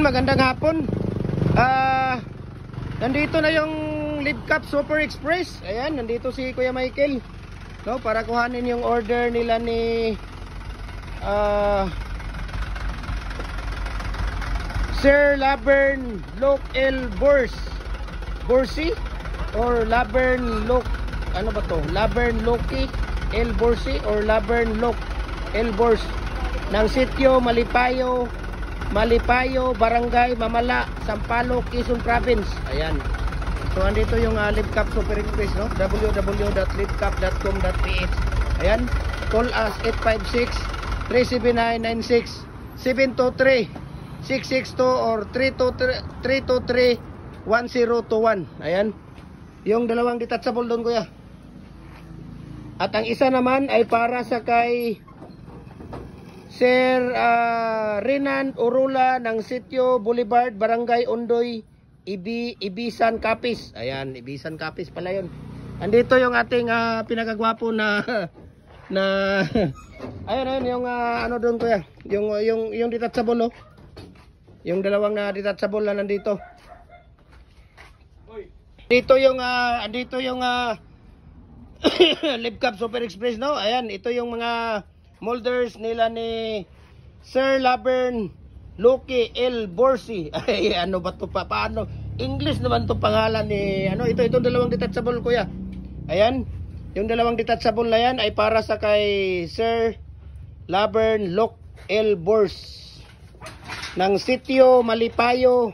Magandang hapon. Nandito na yung Libcap Super Express. Ayan, nandito si Kuya Michael, no, para kuhanin yung order nila ni Sir Laverne Loc L. Borsi or Laverne Loc, ano ba to? Laverne Loci L. Borsi or Laverne Loc L. Bors ng sitio Malipayo, Barangay Mamala, Sampaloc, Quezon Province. Ayan. So andito yung Libcap Super Express, no? www.libcap.com.ph. Ayan. Call us 856-379-96 723-662 or 323-1021. Ayan. Yung dalawang detachable doon, kuya. At ang isa naman ay para sa kay Sir Renan Orula ng Sitio Boulevard, Barangay Ondoy, Ibisan, Capiz. Ayan, Ibisan, Capiz pala yun. Andito yung ating pinakagwapo na ayun yung ano doon, kuya. Yung detachable, no? Yung dalawang detachable na nandito. Andito yung Libcap Super Express, no? Ayan, ito yung mga molders nila ni Sir Laverne Loci L. Borsi. Ay, ano ba to pa? Paano? English naman to pangalan ni ano? Itong dalawang detachable, kuya. Ayan, yung dalawang detachable na yan ay para sa kay Sir Laverne Loc L. Bors ng Sitio Malipayo,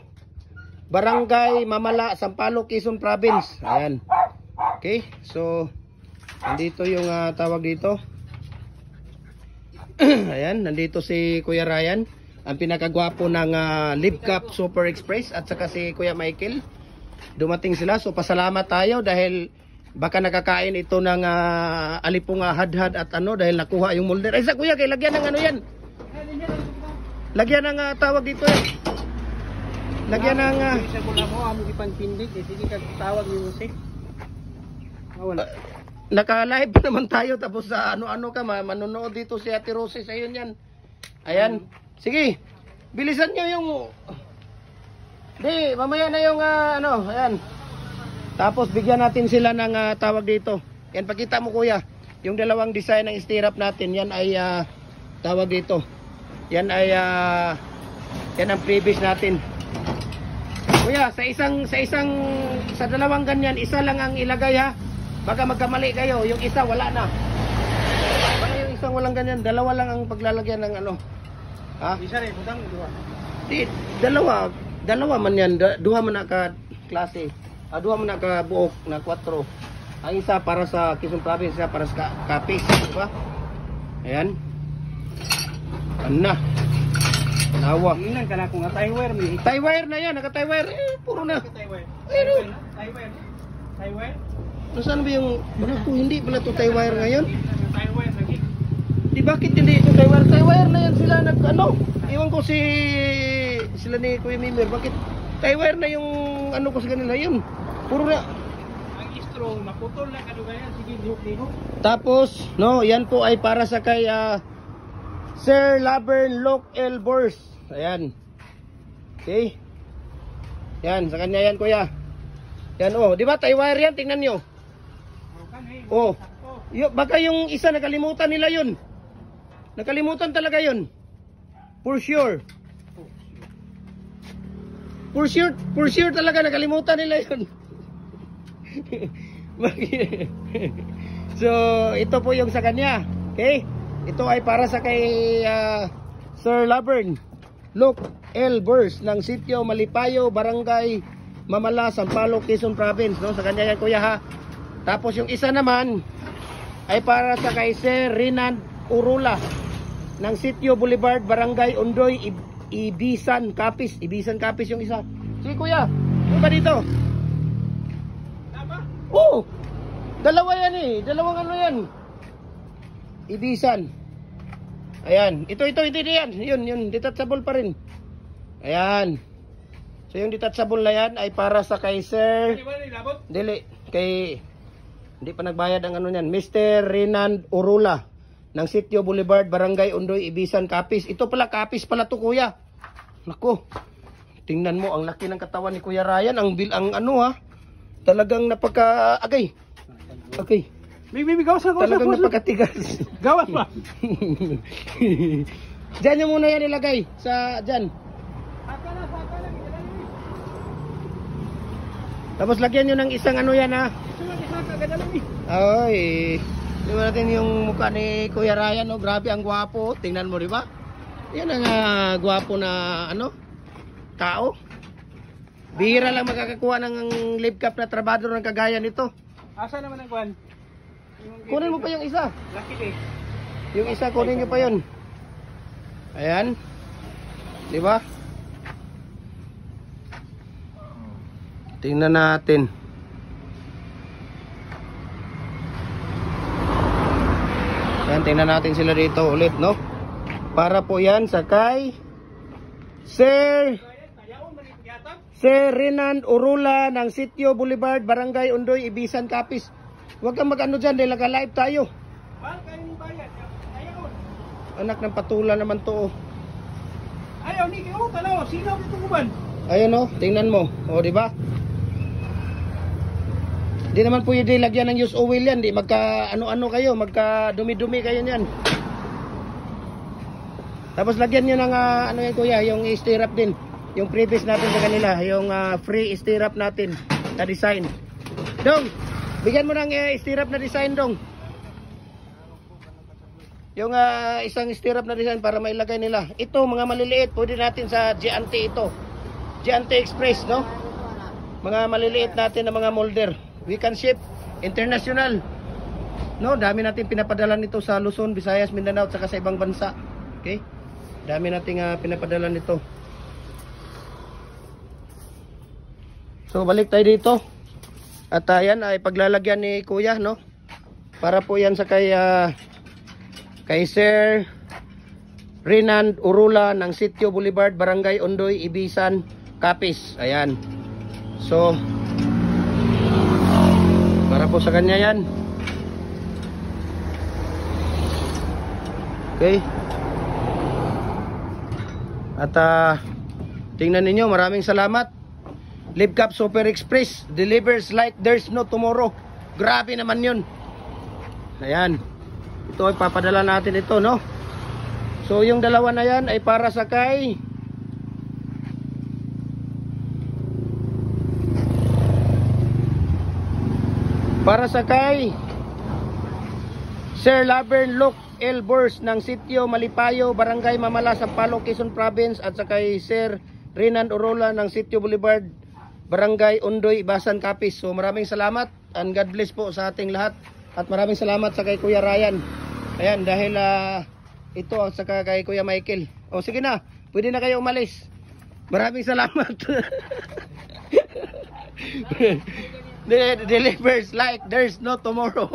Barangay Mamala, Sampaloc, Quezon Province. Ayan. Okay, so nandito yung tawag dito. Ayan, nandito si Kuya Ryan, ang pinakagwapo ng Libcap Super Express, at saka si Kuya Michael. Dumating sila, so pasalamat tayo dahil baka nakakain ito ng alipong hadhad at ano, dahil nakuha yung molder. Ay sa kuya, kay lagyan ng ano yan, lagyan ng tawag dito yan, lagyan ng naka-live naman tayo, tapos sa ano-ano ka, manonood dito si Ate Rose sa yun yan. Ayan. Sige, bilisan nyo yung di, mamaya na yung ano, ayan. Tapos bigyan natin sila ng tawag dito. Yan, pakita mo, kuya. Yung dalawang design ng stirrup natin, yan ay tawag dito. Yan ay yan ang previous natin. Kuya, sa dalawang ganyan, isa lang ang ilagay, ha. Baka magkamali kayo, yung isa wala na. Baka yung isang walang ganyan, dalawa lang ang paglalagyan ng ano. Ha? Isa rin, budang dua. Di, dalawa man yan, duha man na ka klase. Duha man na ka buok na 4. Ang isa para sa Quezon Province, isa para sa Capiz, di ba? Ayan. Ana. Nawa. Inan ka na kung tie-wire mi. Tie-wire na yan, naka-tie-wire. Puro na. Tie-wire. Tie-wire. Nasaan ba yung hindi pala ito tie-wire ngayon? Tie-wire lagi. Di bakit hindi ito tie-wire? Tie-wire na yan sila ano? Iwan ko sila ni Kuya Mimir. Bakit tie-wire na yung ano ko sa kanila yun? Puro na. Ang istro, naputol na kadugayan. Sige, lihok. Tapos, no, yan po ay para sa kay Sir Laverne Loc L. Bors. Ayan. Okay. Yan, sa kanya yan, kuya. Yan, oh. Di ba tie-wire yan? Tingnan nyo. Oh, baka yung isa nakalimutan nila yun. Nakalimutan talaga yun. For sure talaga nakalimutan nila yun. So, ito po yung sa kanya. Okay? Ito ay para sa kay Sir Laverne Loc L. Bors ng Sitio Malipayo, Barangay Mamala, Sampaloc, Quezon Province, no? Sa kanya yan, kuya, ha. Tapos yung isa naman ay para sa kay Sir Renan Orula ng Sitio Boulevard, Barangay Ondoy, Ibisan, Capiz. Ibisan, Capiz yung isa. Sige, kuya, ano ba dito? Oo, dalawa yan eh. Dalawang ano yan, Ibisan. Ayan, ito yan. Yun, detachable pa rin. Ayan. So yung detachable na yan ay para sa kay Sir Dili, kay hindi pa nagbayad ang ano niyan, Mr. Renan Orula ng Sitio Boulevard, Barangay Ondoy, Ibisan, Capiz. Ito pala, Capiz pala to, kuya. Nako. tingnan mo, ang laki ng katawan ni Kuya Ryan. Ang ano ha, talagang napaka-agay. Okay. Bibi, gawas na, gawas na. Talagang napakatigas. Gawas pa. Diyan nyo muna yan ilagay. Dyan. Tapos lagyan nyo ng isang ano yan ha. Ay, tingnan natin yung mukha ni Kuya Ryan, no? Grabe ang gwapo. Tingnan mo, di ba? Yan ang gwapo na ano, tao. Bihira lang makakakuha ng live cap na trabador ng kagaya nito. Asa naman ang kuhan? Kunin mo pa yung isa. Laki eh. Yung isa, kunin nyo pa yun. Ayan. Di ba? Tingnan natin. Yan, tingnan natin sila dito ulit, no? Para po yan sa kay Sir Renan Urula ng Sitio Boulevard, Barangay Undoy, Ibisan, Capiz. Huwag kang mag-ano dyan dahil naka-live tayo. Anak ng patula naman to. Ayaw, Nicky, tanaw, sinaw dito kuban. Ayun oh, tingnan mo. O, di ba? Di naman pwede lagyan ng use oil yan. Di magka ano-ano kayo, magka dumi-dumi kayo niyan. Tapos lagyan nyo ng ano yan kuya, yung stirrup din. Yung previous natin sa kanila, yung free stirrup natin na design. Dong, bigyan mo ng stirrup na design dong. Yung isang stirrup na design para mailagay nila. Ito mga maliliit, pwede natin sa Giante ito. Giante Express, no? Mga maliliit natin na mga molder. We can ship international. No, dami natin pinapadala nito sa Luzon, Visayas, Mindanao at saka sa ibang bansa. Okay? Dami nating pinapadala nito. So balik tayo dito. At yan ay paglalagyan ni Kuya, no? Para po yan sa kay Sir Renan Urula ng Sitio Boulevard, Barangay Undoy, Ibisan, Capiz. Ayan. So para po sa kanya yan. Okay. At tingnan ninyo, maraming salamat. Live Cap Super Express delivers like there's no tomorrow. Grabe naman yun. Ayan. Ito ay papadala natin ito, no? So yung dalawa na yan ay para sa kay Sir Laverne Luke Elbers ng Sitio Malipayo, Barangay Mamala, Sampaloc, Quezon Province, at sa kay Sir Renan Urula ng Sitio Boulevard, Barangay Undoy, Ibasan, Capiz. So maraming salamat and God bless po sa ating lahat. At maraming salamat sa kay Kuya Ryan. Ayan, dahil ito at saka kay Kuya Michael. O sige na, pwede na kayo umalis. Maraming salamat. Delivers like there's no tomorrow.